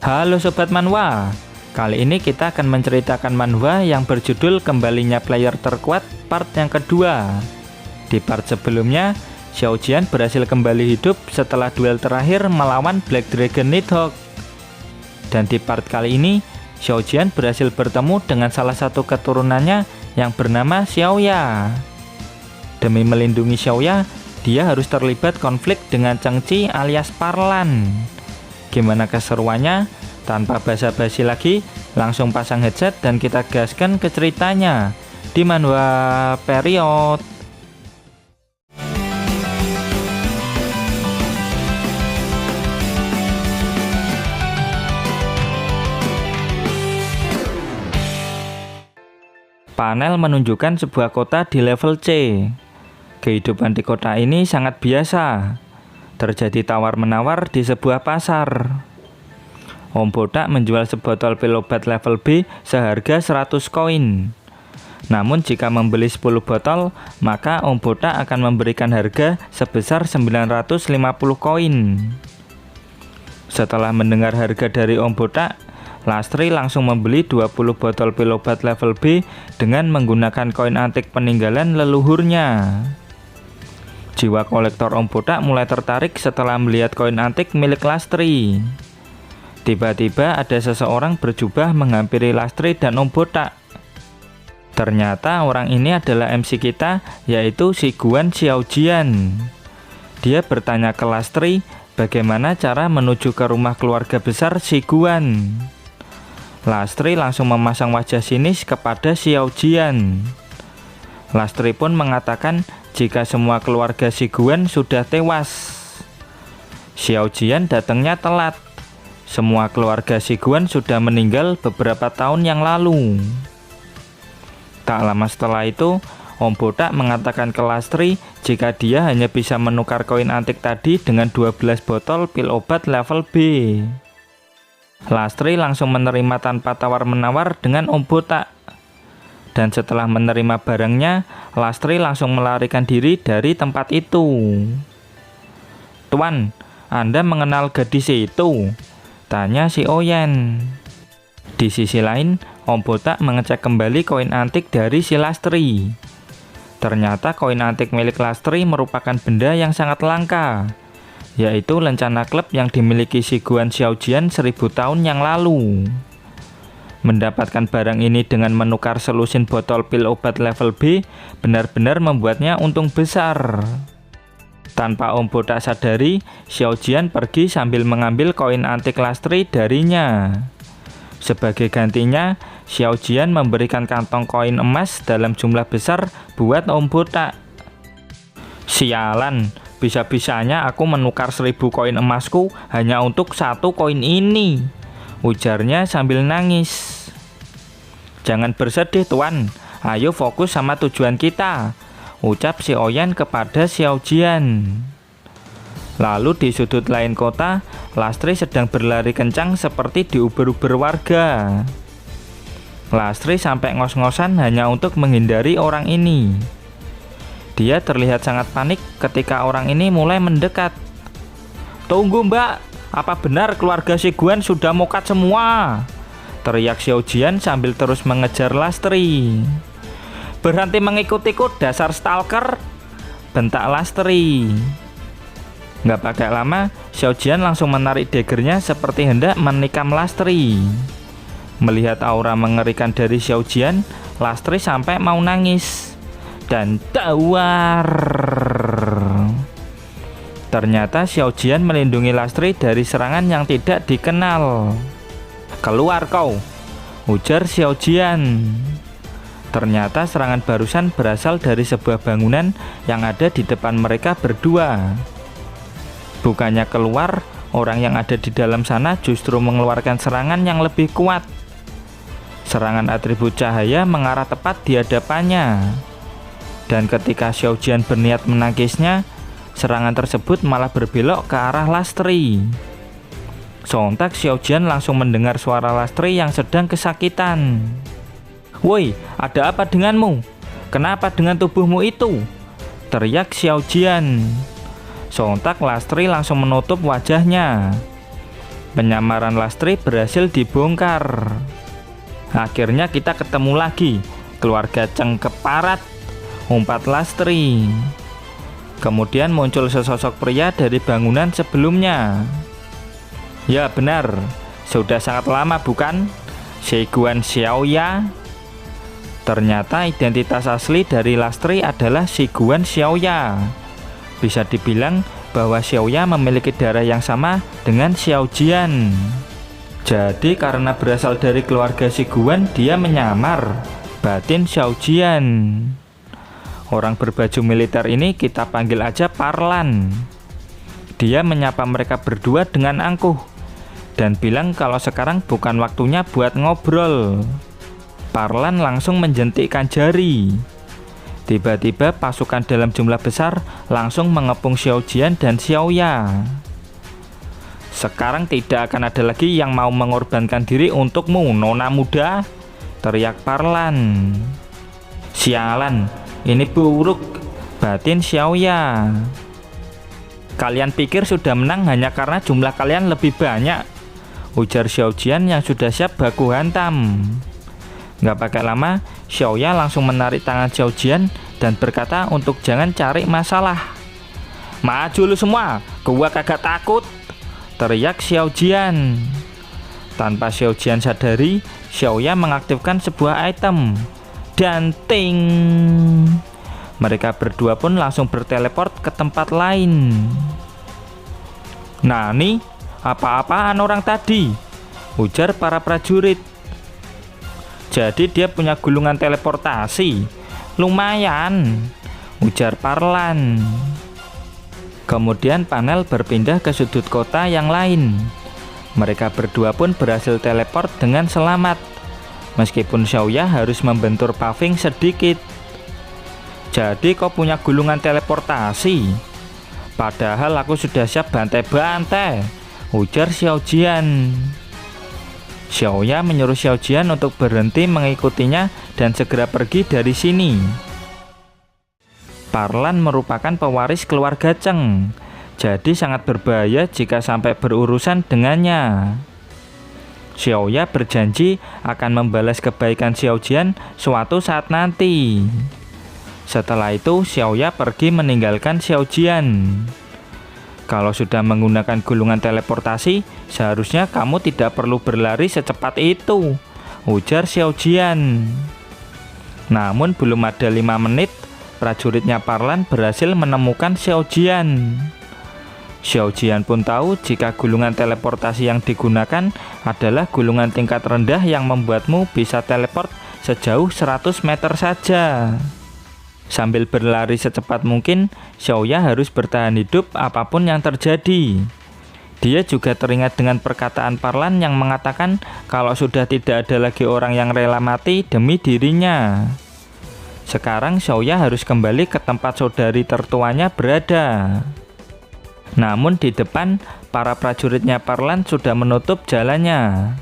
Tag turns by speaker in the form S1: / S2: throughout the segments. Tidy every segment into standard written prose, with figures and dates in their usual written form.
S1: Halo Sobat Manhwa, kali ini kita akan menceritakan manhwa yang berjudul Kembalinya Player Terkuat part yang kedua. Di part sebelumnya, Xiao Jian berhasil kembali hidup setelah duel terakhir melawan Black Dragon Nidhogg. Dan di part kali ini, Xiao Jian berhasil bertemu dengan salah satu keturunannya yang bernama Xiaoya. Demi melindungi Xiaoya, dia harus terlibat konflik dengan Cheng Chi alias Parlan. Gimana keseruannya? Tanpa basa-basi lagi, langsung pasang headset dan kita gaskan ke ceritanya di manhwa period. Panel menunjukkan sebuah kota di level C. Kehidupan di kota ini sangat biasa. Terjadi tawar-menawar di sebuah pasar. Om Botak menjual sebotol pil obat level B seharga 100 koin. Namun jika membeli 10 botol, maka Om Botak akan memberikan harga sebesar 950 koin. Setelah mendengar harga dari Om Botak, Lastri langsung membeli 20 botol pil obat level B dengan menggunakan koin antik peninggalan leluhurnya. Jiwa kolektor Om Botak mulai tertarik setelah melihat koin antik milik Lastri. Tiba-tiba ada seseorang berjubah menghampiri Lastri dan Om Botak. Ternyata orang ini adalah MC kita, yaitu si Guan Xiao Jian. Dia bertanya ke Lastri bagaimana cara menuju ke rumah keluarga besar si Guan. Lastri langsung memasang wajah sinis kepada Xiao Jian. Lastri pun mengatakan jika semua keluarga si Guan sudah tewas. Xiao Jian datangnya telat. Semua keluarga si Guan sudah meninggal beberapa tahun yang lalu. Tak lama setelah itu, Om Botak mengatakan ke Lastri jika dia hanya bisa menukar koin antik tadi dengan 12 botol pil obat level B. Lastri langsung menerima tanpa tawar-menawar dengan Om Botak. Dan setelah menerima barangnya, Lastri langsung melarikan diri dari tempat itu. "Tuan, Anda mengenal gadis itu?" tanya si Oyen. Di sisi lain, Om Botak mengecek kembali koin antik dari si Lastri. Ternyata koin antik milik Lastri merupakan benda yang sangat langka, yaitu lencana klub yang dimiliki si Guan Xiao Jian 1000 tahun yang lalu. Mendapatkan barang ini dengan menukar selusin botol pil obat level B benar-benar membuatnya untung besar. Tanpa Om Botak sadari, Xiao Jian pergi sambil mengambil koin antik Lastri darinya. Sebagai gantinya, Xiao Jian memberikan kantong koin emas dalam jumlah besar buat Om Botak. "Sialan, bisa-bisanya aku menukar 1000 koin emasku hanya untuk 1 koin ini," ujarnya sambil nangis. "Jangan bersedih Tuan, ayo fokus sama tujuan kita," ucap si Oyen kepada Xiao Jian. Lalu di sudut lain kota, Lastri sedang berlari kencang seperti diuber-uber warga. Lastri sampai ngos-ngosan hanya untuk menghindari orang ini. Dia terlihat sangat panik ketika orang ini mulai mendekat. "Tunggu Mbak, apa benar keluarga si Guan sudah mokat semua?" teriak Xiao Jian sambil terus mengejar Lastri. "Berhenti mengikut-ikut dasar stalker," bentak Lastri. Nggak pakai lama, Xiao Jian langsung menarik daggernya seperti hendak menikam Lastri. Melihat aura mengerikan dari Xiao Jian, Lastri sampai mau nangis. Dan tawar. Ternyata Xiao Jian melindungi Lastri dari serangan yang tidak dikenal. "Keluar kau," ujar Xiao Jian. Ternyata serangan barusan berasal dari sebuah bangunan yang ada di depan mereka berdua. Bukannya keluar, orang yang ada di dalam sana justru mengeluarkan serangan yang lebih kuat. Serangan atribut cahaya mengarah tepat di hadapannya. Dan ketika Xiao Jian berniat menangkisnya, serangan tersebut malah berbelok ke arah Lastri. Sontak Xiao Jian langsung mendengar suara Lastri yang sedang kesakitan. "Woi, ada apa denganmu? Kenapa dengan tubuhmu itu?" teriak Xiao Jian. Sontak Lastri langsung menutup wajahnya. Penyamaran Lastri berhasil dibongkar. Akhirnya kita ketemu lagi keluarga Cengkeparat, umpat Lastri. Kemudian muncul sesosok pria dari bangunan sebelumnya. Ya benar, sudah sangat lama bukan? Shiguan Xiaoya. Ternyata identitas asli dari Lastri adalah Shiguan Xiaoya. Bisa dibilang bahwa Xiaoya memiliki darah yang sama dengan Xiao Jian. Jadi karena berasal dari keluarga Shiguan, dia menyamar batin Xiao Jian. Orang berbaju militer ini kita panggil aja Parlan. Dia menyapa mereka berdua dengan angkuh dan bilang kalau sekarang bukan waktunya buat ngobrol. Parlan langsung menjentikkan jari. Tiba-tiba pasukan dalam jumlah besar langsung mengepung Xiao Jian dan Xiaoya. Sekarang tidak akan ada lagi yang mau mengorbankan diri untukmu, nona muda, teriak Parlan. Sialan, ini buruk, batin Xiaoya. Kalian pikir sudah menang hanya karena jumlah kalian lebih banyak, ujar Xiao Jian yang sudah siap baku hantam. Gak pakai lama, Xiaoya langsung menarik tangan Xiao Jian dan berkata untuk jangan cari masalah. Maju lu semua, gua kagak takut, teriak Xiao Jian. Tanpa Xiao Jian sadari, Xiaoya mengaktifkan sebuah item. Dan ting, mereka berdua pun langsung berteleport ke tempat lain. Nah nih, apa-apaan orang tadi, ujar para prajurit. Jadi dia punya gulungan teleportasi, lumayan, ujar Parlan. Kemudian panel berpindah ke sudut kota yang lain. Mereka berdua pun berhasil teleport dengan selamat, meskipun Xiaoya harus membentur paving sedikit. Jadi kau punya gulungan teleportasi? Padahal aku sudah siap bantai-bantai, ujar Xiao Jian. Xiaoya menyuruh Xiao Jian untuk berhenti mengikutinya dan segera pergi dari sini. Parlan merupakan pewaris keluarga Cheng, jadi sangat berbahaya jika sampai berurusan dengannya. Xiaoya berjanji akan membalas kebaikan Xiao Jian suatu saat nanti. Setelah itu Xiaoya pergi meninggalkan Xiao Jian. Kalau sudah menggunakan gulungan teleportasi, seharusnya kamu tidak perlu berlari secepat itu, ujar Xiao Jian. Namun belum ada 5 menit, prajuritnya Parlan berhasil menemukan Xiao Jian. Xiao Jian pun tahu jika gulungan teleportasi yang digunakan adalah gulungan tingkat rendah yang membuatmu bisa teleport sejauh 100 meter saja. Sambil berlari secepat mungkin, Xiaoya harus bertahan hidup apapun yang terjadi. Dia juga teringat dengan perkataan Parlan yang mengatakan kalau sudah tidak ada lagi orang yang rela mati demi dirinya. Sekarang Xiaoya harus kembali ke tempat saudari tertuanya berada. Namun di depan, para prajuritnya Parlan sudah menutup jalannya.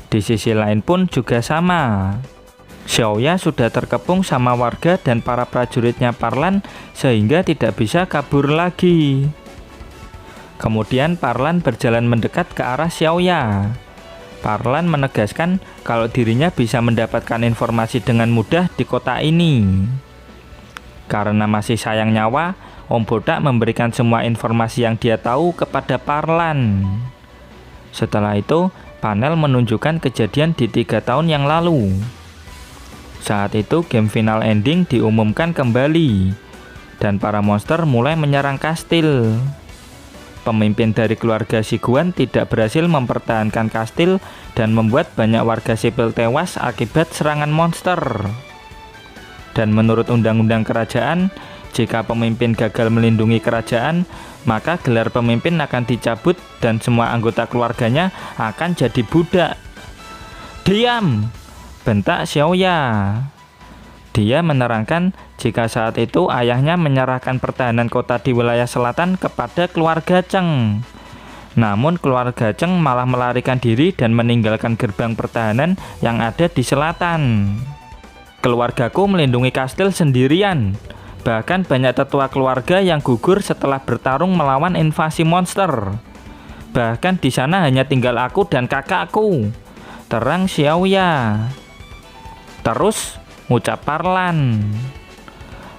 S1: Di sisi lain pun juga sama. Xiaoya sudah terkepung sama warga dan para prajuritnya Parlan sehingga tidak bisa kabur lagi. Kemudian Parlan berjalan mendekat ke arah Xiaoya. Parlan menegaskan kalau dirinya bisa mendapatkan informasi dengan mudah di kota ini. Karena masih sayang nyawa, Om Botak memberikan semua informasi yang dia tahu kepada Parlan. Setelah itu, panel menunjukkan kejadian di 3 tahun yang lalu. Saat itu game final ending diumumkan kembali dan para monster mulai menyerang kastil. Pemimpin dari keluarga Shiguan tidak berhasil mempertahankan kastil dan membuat banyak warga sipil tewas akibat serangan monster. Dan menurut undang-undang kerajaan, jika pemimpin gagal melindungi kerajaan, maka gelar pemimpin akan dicabut dan semua anggota keluarganya akan jadi budak. Diam! Bentak Xiaoya. Dia menerangkan jika saat itu ayahnya menyerahkan pertahanan kota di wilayah selatan kepada keluarga Cheng. Namun keluarga Cheng malah melarikan diri dan meninggalkan gerbang pertahanan yang ada di selatan. Keluargaku melindungi kastil sendirian. Bahkan banyak tetua keluarga yang gugur setelah bertarung melawan invasi monster. Bahkan di sana hanya tinggal aku dan kakakku, terang Xiaoya. Terus ucap Parlan,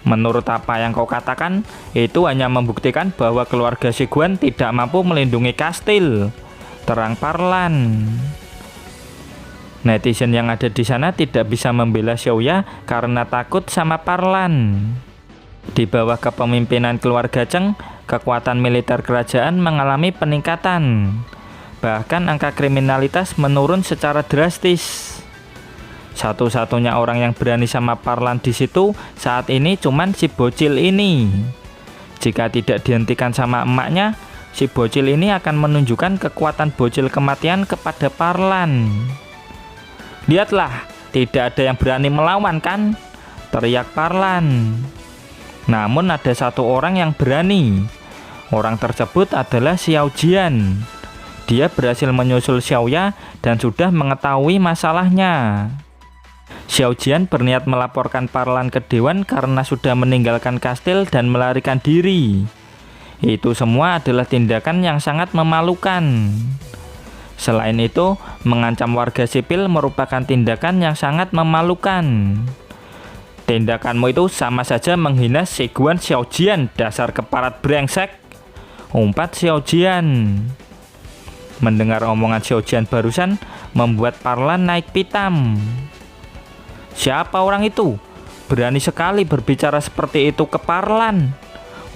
S1: menurut apa yang kau katakan, itu hanya membuktikan bahwa keluarga Shiguan tidak mampu melindungi kastil, terang Parlan. Netizen yang ada di sana tidak bisa membela Xiaoya karena takut sama Parlan. Di bawah kepemimpinan keluarga Cheng, kekuatan militer kerajaan mengalami peningkatan. Bahkan angka kriminalitas menurun secara drastis. Satu-satunya orang yang berani sama Parlan di situ saat ini cuman si bocil ini. Jika tidak dihentikan sama emaknya, si bocil ini akan menunjukkan kekuatan bocil kematian kepada Parlan. Lihatlah, tidak ada yang berani melawan kan? Teriak Parlan. Namun ada satu orang yang berani. Orang tersebut adalah Xiao Jian. Dia berhasil menyusul Xiaoya dan sudah mengetahui masalahnya. Xiao Jian berniat melaporkan Parlan ke dewan karena sudah meninggalkan kastil dan melarikan diri. Itu semua adalah tindakan yang sangat memalukan. Selain itu, mengancam warga sipil merupakan tindakan yang sangat memalukan. Tindakanmu itu sama saja menghina Shiguan Xiao Jian, dasar keparat brengsek, umpat Xiao Jian. Mendengar omongan Xiao Jian barusan membuat Parlan naik pitam. Siapa orang itu? Berani sekali berbicara seperti itu ke Parlan,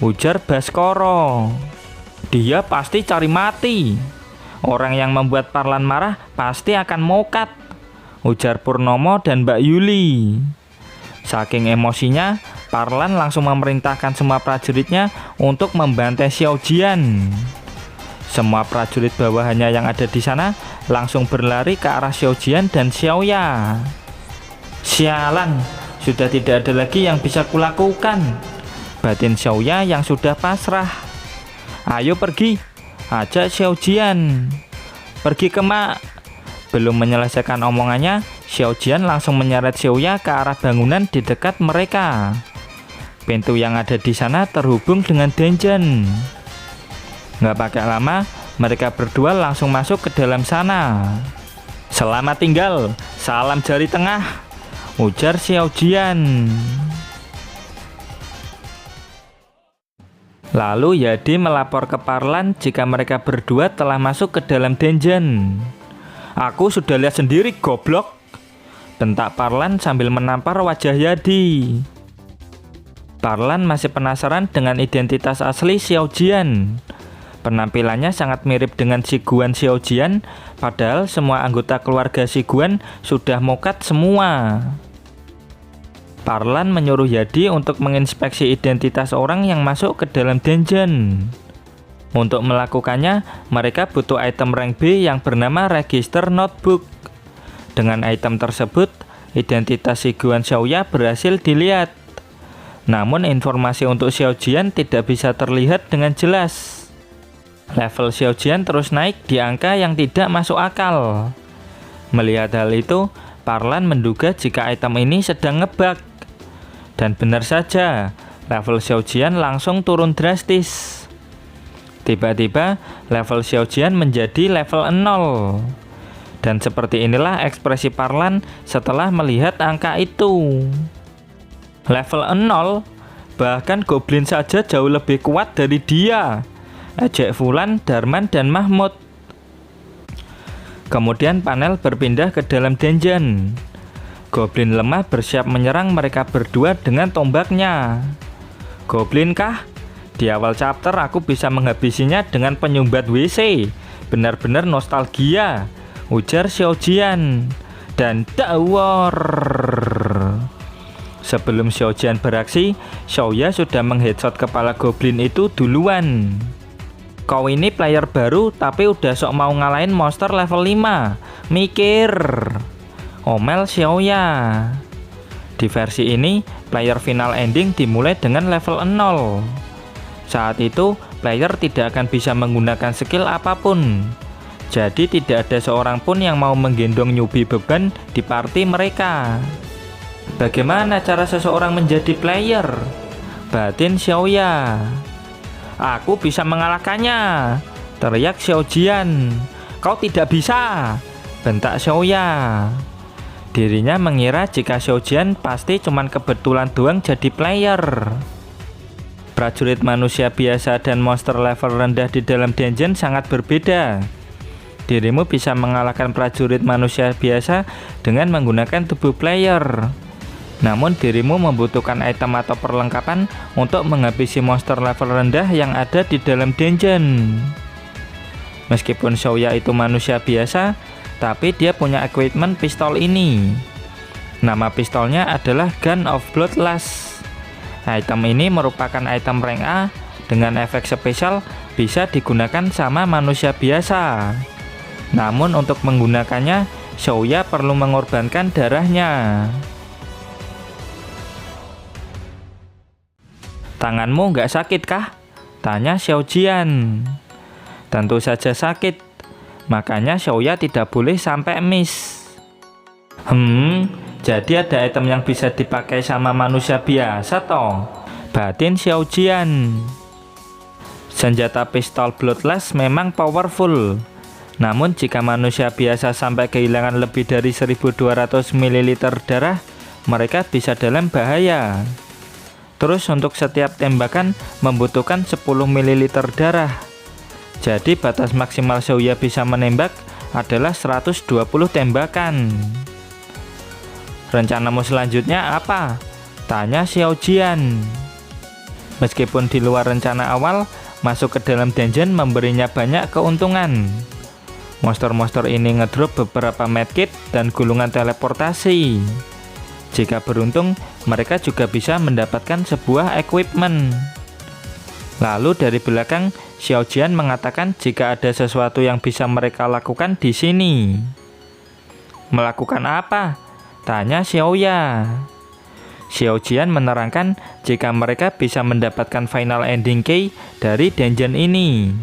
S1: ujar Baskoro. Dia pasti cari mati. Orang yang membuat Parlan marah pasti akan mokat, ujar Purnomo dan Mbak Yuli. Saking emosinya, Parlan langsung memerintahkan semua prajuritnya untuk membantai Xiao Jian. Semua prajurit bawahannya yang ada di sana langsung berlari ke arah Xiao Jian dan Xiaoya. Sialan, sudah tidak ada lagi yang bisa kulakukan, batin Xiaoya yang sudah pasrah. Ayo pergi, ajak Xiao Jian. Pergi ke mak. Belum menyelesaikan omongannya, Xiao Jian langsung menyeret Xiaoya ke arah bangunan di dekat mereka. Pintu yang ada di sana terhubung dengan dungeon. Nggak pakai lama, mereka berdua langsung masuk ke dalam sana. Selamat tinggal, salam jari tengah, ujar Xiao Jian. Lalu Yadi melapor ke Parlan jika mereka berdua telah masuk ke dalam dungeon. Aku sudah lihat sendiri, goblok, bentak Parlan sambil menampar wajah Yadi. Parlan masih penasaran dengan identitas asli Xiao Jian. Penampilannya sangat mirip dengan Shiguan Xiao Jian, padahal semua anggota keluarga Shiguan sudah mokat semua. Parlan menyuruh Yadi untuk menginspeksi identitas orang yang masuk ke dalam dungeon. Untuk melakukannya, mereka butuh item rank B yang bernama Register Notebook. Dengan item tersebut, identitas Shiguan Xiaoya berhasil dilihat. Namun informasi untuk Xiao Jian tidak bisa terlihat dengan jelas. Level Xiao Jian terus naik di angka yang tidak masuk akal. Melihat hal itu, Parlan menduga jika item ini sedang ngebug. Dan benar saja, level Xiao Jian langsung turun drastis. Tiba-tiba, level Xiao Jian menjadi level 0. Dan seperti inilah ekspresi Parlan setelah melihat angka itu. Level 0, bahkan Goblin saja jauh lebih kuat dari dia, ejek Fulan, Darman, dan Mahmud. Kemudian panel berpindah ke dalam dungeon. Goblin lemah bersiap menyerang mereka berdua dengan tombaknya. Goblin kah? Di awal chapter aku bisa menghabisinya dengan penyumbat WC. Benar-benar nostalgia, ujar Xiao Jian. Dan dawar. Sebelum Xiao Jian beraksi, Xiaoya sudah mengheadshot kepala Goblin itu duluan. Kau ini player baru tapi udah sok mau ngalahin monster level 5. Mikir, omel Xiaoya. Di versi ini, player final ending dimulai dengan level 0. Saat itu, player tidak akan bisa menggunakan skill apapun. Jadi tidak ada seorang pun yang mau menggendong newbie beban di party mereka. Bagaimana cara seseorang menjadi player? Batin Xiaoya. Aku bisa mengalahkannya, teriak Xiaojian. "Kau tidak bisa!" bentak Xiaoya. Dirinya mengira jika Xiaojian pasti cuman kebetulan doang jadi player. Prajurit manusia biasa dan monster level rendah di dalam dungeon sangat berbeda. Dirimu bisa mengalahkan prajurit manusia biasa dengan menggunakan tubuh player. Namun dirimu membutuhkan item atau perlengkapan untuk menghabisi monster level rendah yang ada di dalam dungeon. Meskipun Xiaoya itu manusia biasa, tapi dia punya equipment pistol ini. Nama pistolnya adalah Gun of Bloodlust. Item ini merupakan item rank A dengan efek spesial bisa digunakan sama manusia biasa. Namun untuk menggunakannya, Xiaoya perlu mengorbankan darahnya. "Tanganmu nggak sakit kah?" tanya Xiaojian. Tentu saja sakit, makanya Xiaoya tidak boleh sampai miss. Jadi ada item yang bisa dipakai sama manusia biasa toh, batin Xiaojian. Senjata pistol Bloodlust memang powerful. Namun jika manusia biasa sampai kehilangan lebih dari 1200 ml darah, mereka bisa dalam bahaya. Terus untuk setiap tembakan membutuhkan 10 ml darah. Jadi batas maksimal Xiaoya bisa menembak adalah 120 tembakan. "Rencanamu selanjutnya apa?" tanya Xiaojian. Meskipun di luar rencana awal, masuk ke dalam dungeon memberinya banyak keuntungan. Monster-monster ini ngedrop beberapa medkit dan gulungan teleportasi. Jika beruntung, mereka juga bisa mendapatkan sebuah equipment. Lalu dari belakang, Xiaojian mengatakan jika ada sesuatu yang bisa mereka lakukan di sini. "Melakukan apa?" tanya Xiaoya. Xiaojian menerangkan jika mereka bisa mendapatkan final ending key dari dungeon ini.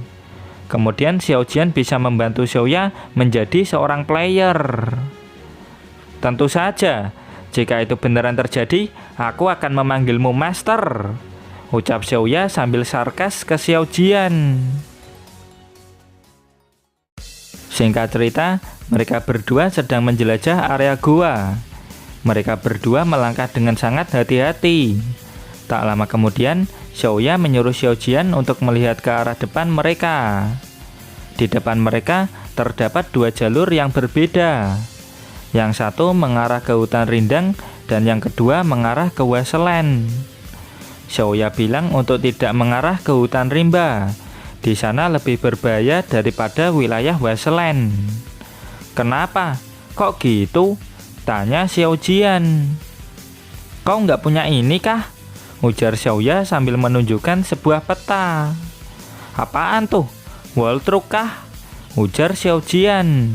S1: Kemudian Xiaojian bisa membantu Xiaoya menjadi seorang player. "Tentu saja, jika itu beneran terjadi, aku akan memanggilmu master," ucap Xiaoya sambil sarkas ke Xiaojian. Singkat cerita, mereka berdua sedang menjelajah area gua. Mereka berdua melangkah dengan sangat hati-hati. Tak lama kemudian, Xiaoya menyuruh Xiaojian untuk melihat ke arah depan mereka. Di depan mereka terdapat dua jalur yang berbeda. Yang satu mengarah ke hutan rindang dan yang kedua mengarah ke wasteland. Xiaoya bilang untuk tidak mengarah ke hutan rimba. Di sana lebih berbahaya daripada wilayah wasteland. "Kenapa? Kok gitu?" tanya Xiaojian. "Kau nggak punya ini kah?" ujar Xiaoya sambil menunjukkan sebuah peta. "Apaan tuh? Wall truck kah?" ujar Xiaojian.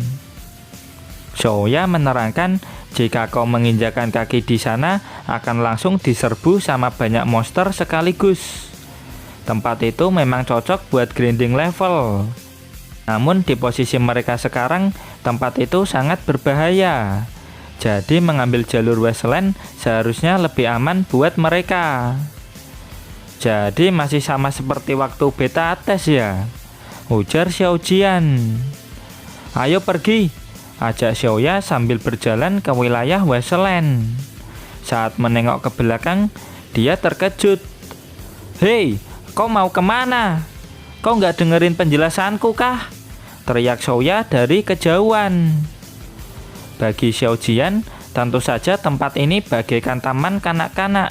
S1: Xiaoya menerangkan jika kau menginjakan kaki di sana akan langsung diserbu sama banyak monster sekaligus. Tempat itu memang cocok buat grinding level. Namun di posisi mereka sekarang, tempat itu sangat berbahaya. Jadi mengambil jalur wasteland seharusnya lebih aman buat mereka. "Jadi masih sama seperti waktu beta tes ya?" ujar Xiaojian. "Ayo pergi," ajak Xiaoya sambil berjalan ke wilayah wasteland. Saat menengok ke belakang, dia terkejut. "Hei, kau mau kemana? Kau nggak dengerin penjelasanku kah?" teriak Xiaoya dari kejauhan. Bagi Xiaojian, tentu saja tempat ini bagaikan taman kanak-kanak.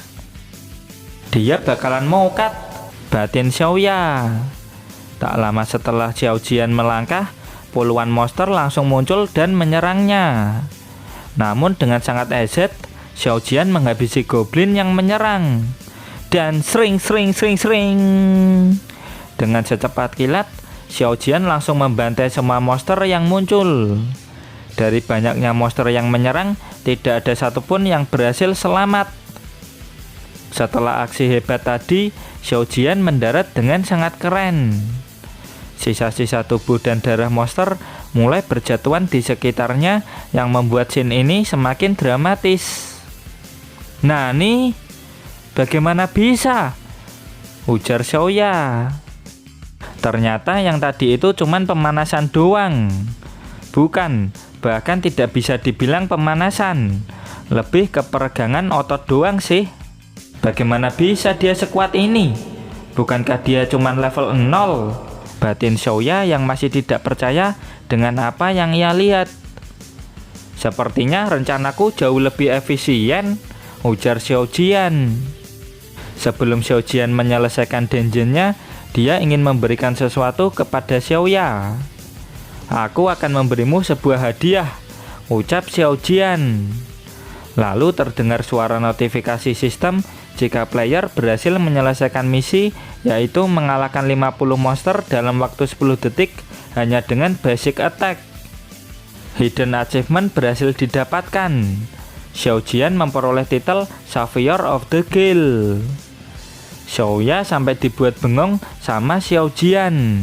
S1: Dia bakalan mokat, batin Xiaoya. Tak lama setelah Xiaojian melangkah, puluhan monster langsung muncul dan menyerangnya. Namun dengan sangat eset, Xiaojian menghabisi goblin yang menyerang. Dan sering. Dengan secepat kilat, Xiaojian langsung membantai semua monster yang muncul. Dari banyaknya monster yang menyerang, tidak ada satupun yang berhasil selamat. Setelah aksi hebat tadi, Xiaojian mendarat dengan sangat keren. Sisa-sisa tubuh dan darah monster mulai berjatuhan di sekitarnya yang membuat scene ini semakin dramatis. "Nani? Bagaimana bisa?" ujar Xiaoya. Ternyata yang tadi itu cuman pemanasan doang. Bukan, bahkan tidak bisa dibilang pemanasan. Lebih ke peregangan otot doang sih. Bagaimana bisa dia sekuat ini? Bukankah dia cuman level 0? Batin Xiaoya yang masih tidak percaya dengan apa yang ia lihat. Sepertinya rencanaku jauh lebih efisien, ujar Xiao Jian. Sebelum Xiao Jian menyelesaikan dungeonnya, dia ingin memberikan sesuatu kepada Xiaoya. Aku akan memberimu sebuah hadiah, ucap Xiao Jian. Lalu terdengar suara notifikasi sistem jika player berhasil menyelesaikan misi, yaitu mengalahkan 50 monster dalam waktu 10 detik hanya dengan basic attack. Hidden achievement berhasil didapatkan. Xiao Jian memperoleh titel Savior of the Guild. Xiaoya sampai dibuat bengong sama Xiao Jian.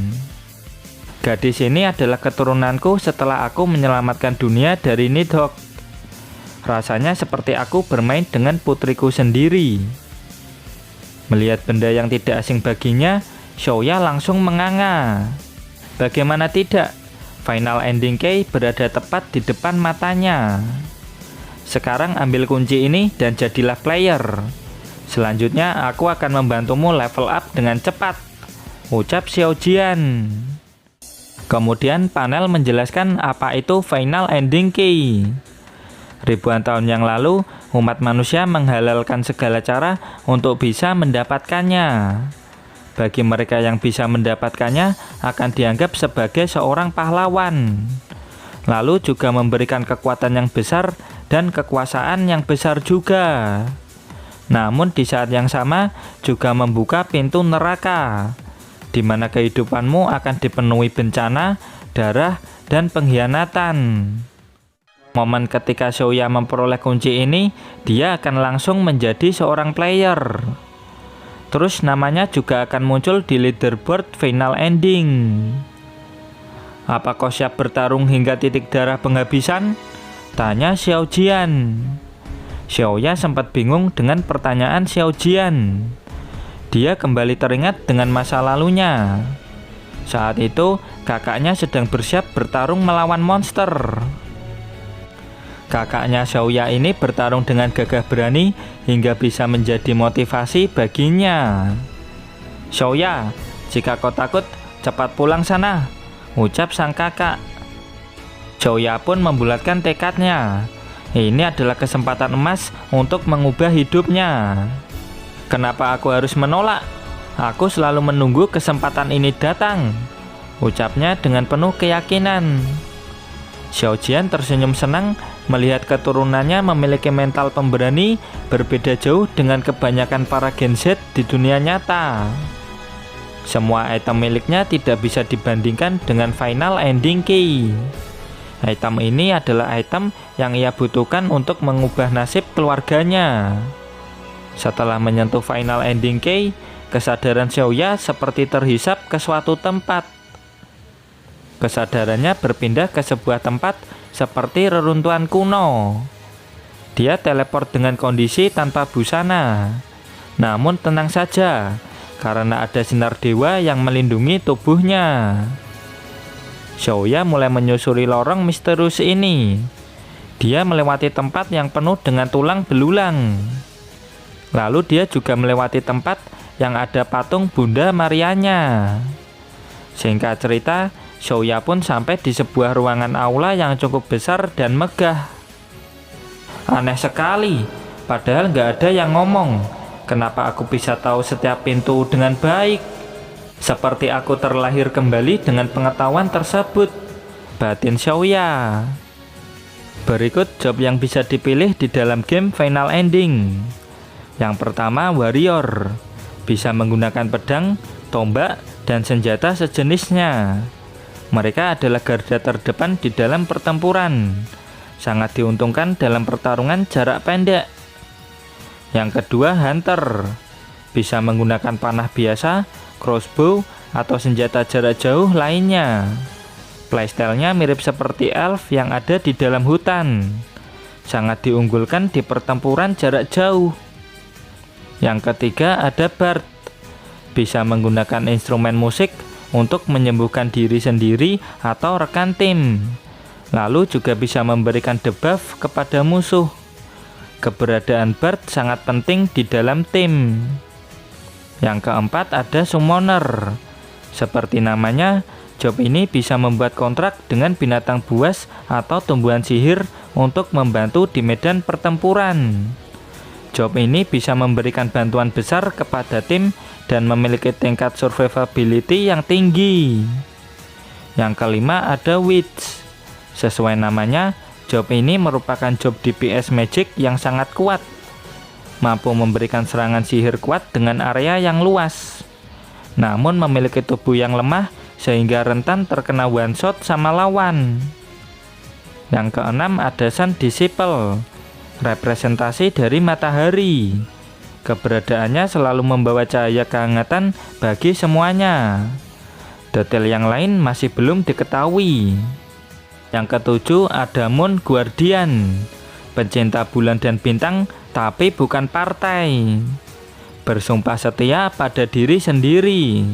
S1: Gadis ini adalah keturunanku setelah aku menyelamatkan dunia dari Nidhogg. Rasanya seperti aku bermain dengan putriku sendiri. Melihat benda yang tidak asing baginya, Xiaoya langsung menganga. Bagaimana tidak? Final ending key berada tepat di depan matanya. Sekarang ambil kunci ini dan jadilah player. Selanjutnya aku akan membantumu level up dengan cepat, ucap Xiao Jian. Kemudian panel menjelaskan apa itu final ending key. Ribuan tahun yang lalu, umat manusia menghalalkan segala cara untuk bisa mendapatkannya. Bagi mereka yang bisa mendapatkannya akan dianggap sebagai seorang pahlawan. Lalu juga memberikan kekuatan yang besar dan kekuasaan yang besar juga. Namun di saat yang sama juga membuka pintu neraka, di mana kehidupanmu akan dipenuhi bencana, darah, dan pengkhianatan. Momen ketika Xiaoya memperoleh kunci ini, dia akan langsung menjadi seorang player. Terus namanya juga akan muncul di leaderboard final ending. Apa kau siap bertarung hingga titik darah penghabisan? Tanya Xiao Jian. Xiaoya sempat bingung dengan pertanyaan Xiao Jian. Dia kembali teringat dengan masa lalunya. Saat itu, kakaknya sedang bersiap bertarung melawan monster. Kakaknya Xiaoya ini bertarung dengan gagah berani hingga bisa menjadi motivasi baginya. Xiaoya, jika kau takut, cepat pulang sana, ucap sang kakak. Xiaoya pun membulatkan tekadnya. Ini adalah kesempatan emas untuk mengubah hidupnya. Kenapa aku harus menolak? Aku selalu menunggu kesempatan ini datang, ucapnya dengan penuh keyakinan. Xiao Jian tersenyum senang melihat keturunannya memiliki mental pemberani berbeda jauh dengan kebanyakan para Gen Z di dunia nyata. Semua item miliknya tidak bisa dibandingkan dengan final ending key. Item ini adalah item yang ia butuhkan untuk mengubah nasib keluarganya. Setelah menyentuh final ending key, kesadaran Xiaoya seperti terhisap ke suatu tempat. Kesadarannya berpindah ke sebuah tempat seperti reruntuhan kuno. Dia teleport dengan kondisi tanpa busana. Namun tenang saja, karena ada sinar dewa yang melindungi tubuhnya. Xiaoya mulai menyusuri lorong misterius ini. Dia melewati tempat yang penuh dengan tulang belulang. Lalu dia juga melewati tempat yang ada patung Bunda Marianya. Singkat cerita, Xiaoya pun sampai di sebuah ruangan aula yang cukup besar dan megah. Aneh sekali, padahal nggak ada yang ngomong. Kenapa aku bisa tahu setiap pintu dengan baik? Seperti aku terlahir kembali dengan pengetahuan tersebut, batin Xiaoya. Berikut job yang bisa dipilih di dalam game final ending. Yang pertama, warrior. Bisa menggunakan pedang, tombak, dan senjata sejenisnya. Mereka adalah garda terdepan di dalam pertempuran. Sangat diuntungkan dalam pertarungan jarak pendek. Yang kedua, hunter. Bisa menggunakan panah biasa, crossbow, atau senjata jarak jauh lainnya. Playstyle-nya mirip seperti elf yang ada di dalam hutan. Sangat diunggulkan di pertempuran jarak jauh. Yang ketiga ada bard. Bisa menggunakan instrumen musik untuk menyembuhkan diri sendiri atau rekan tim. Lalu juga bisa memberikan debuff kepada musuh. Keberadaan Bard sangat penting di dalam tim. Yang keempat ada Summoner. Seperti namanya, job ini bisa membuat kontrak dengan binatang buas atau tumbuhan sihir untuk membantu di medan pertempuran. Job ini bisa memberikan bantuan besar kepada tim dan memiliki tingkat survivability yang tinggi. Yang kelima ada Witch. Sesuai namanya, job ini merupakan job DPS magic yang sangat kuat. Mampu memberikan serangan sihir kuat dengan area yang luas. Namun memiliki tubuh yang lemah sehingga rentan terkena one shot sama lawan. Yang keenam ada Sun Disciple. Representasi dari matahari. Keberadaannya selalu membawa cahaya kehangatan bagi semuanya. Detail yang lain masih belum diketahui. Yang ketujuh ada Moon Guardian. Pencinta bulan dan bintang tapi bukan partai. Bersumpah setia pada diri sendiri.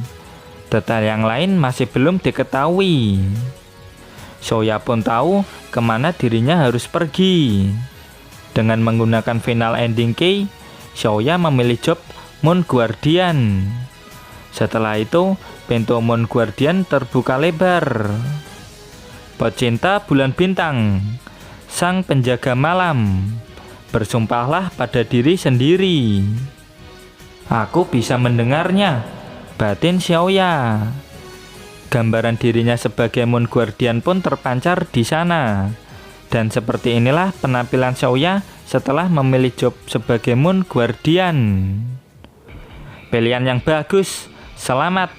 S1: Detail yang lain masih belum diketahui. Shoya pun tahu kemana dirinya harus pergi. Dengan menggunakan final ending key, Shoya memilih job Moon Guardian. Setelah itu, pintu Moon Guardian terbuka lebar. Pecinta bulan bintang, sang penjaga malam, bersumpahlah pada diri sendiri. Aku bisa mendengarnya, batin Shoya. Gambaran dirinya sebagai Moon Guardian pun terpancar di sana. Dan seperti inilah penampilan Shoya setelah memilih job sebagai Moon Guardian. Pilihan yang bagus, selamat,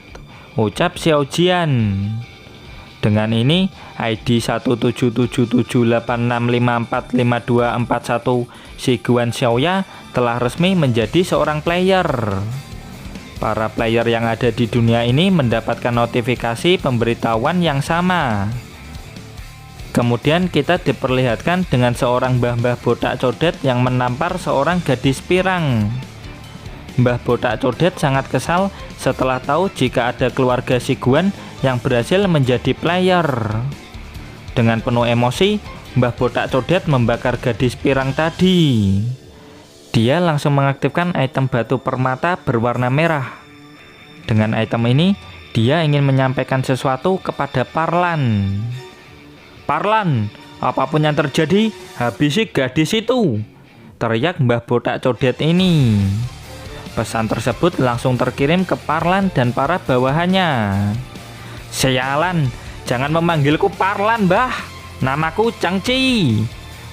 S1: ucap Xiaojian. Dengan ini, ID 1777865452451 Shiguan Shoya telah resmi menjadi seorang player. Para player yang ada di dunia ini mendapatkan notifikasi pemberitahuan yang sama. Kemudian kita diperlihatkan dengan seorang mbah-mbah botak codet yang menampar seorang gadis pirang. Mbah botak codet sangat kesal setelah tahu jika ada keluarga Shiguan yang berhasil menjadi player. Dengan penuh emosi, mbah botak codet membakar gadis pirang tadi. Dia langsung mengaktifkan item batu permata berwarna merah. Dengan item ini, dia ingin menyampaikan sesuatu kepada Parlan. Parlan, apapun yang terjadi, habisi gadis itu, teriak mbah botak codet ini. Pesan tersebut langsung terkirim ke Parlan dan para bawahannya. Sialan, jangan memanggilku Parlan, Mbah. Namaku Changchi,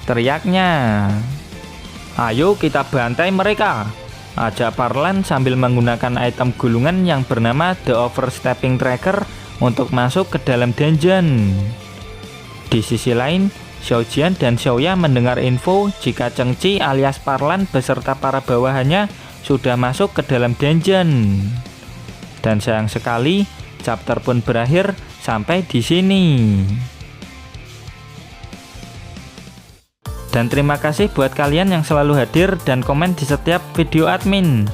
S1: teriaknya. Ayo kita bantai mereka, ajak Parlan sambil menggunakan item gulungan yang bernama The Overstepping Tracker untuk masuk ke dalam dungeon. Di sisi lain, Xiaojian dan Shoya mendengar info jika Changchi alias Parlan beserta para bawahannya sudah masuk ke dalam dungeon. Dan sayang sekali, chapter pun berakhir sampai di sini. Dan terima kasih buat kalian yang selalu hadir dan komen di setiap video admin.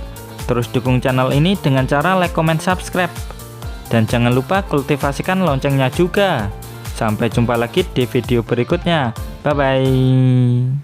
S1: Terus dukung channel ini dengan cara like, comment, subscribe. Dan jangan lupa kultivasikan loncengnya juga. Sampai jumpa lagi di video berikutnya. Bye-bye.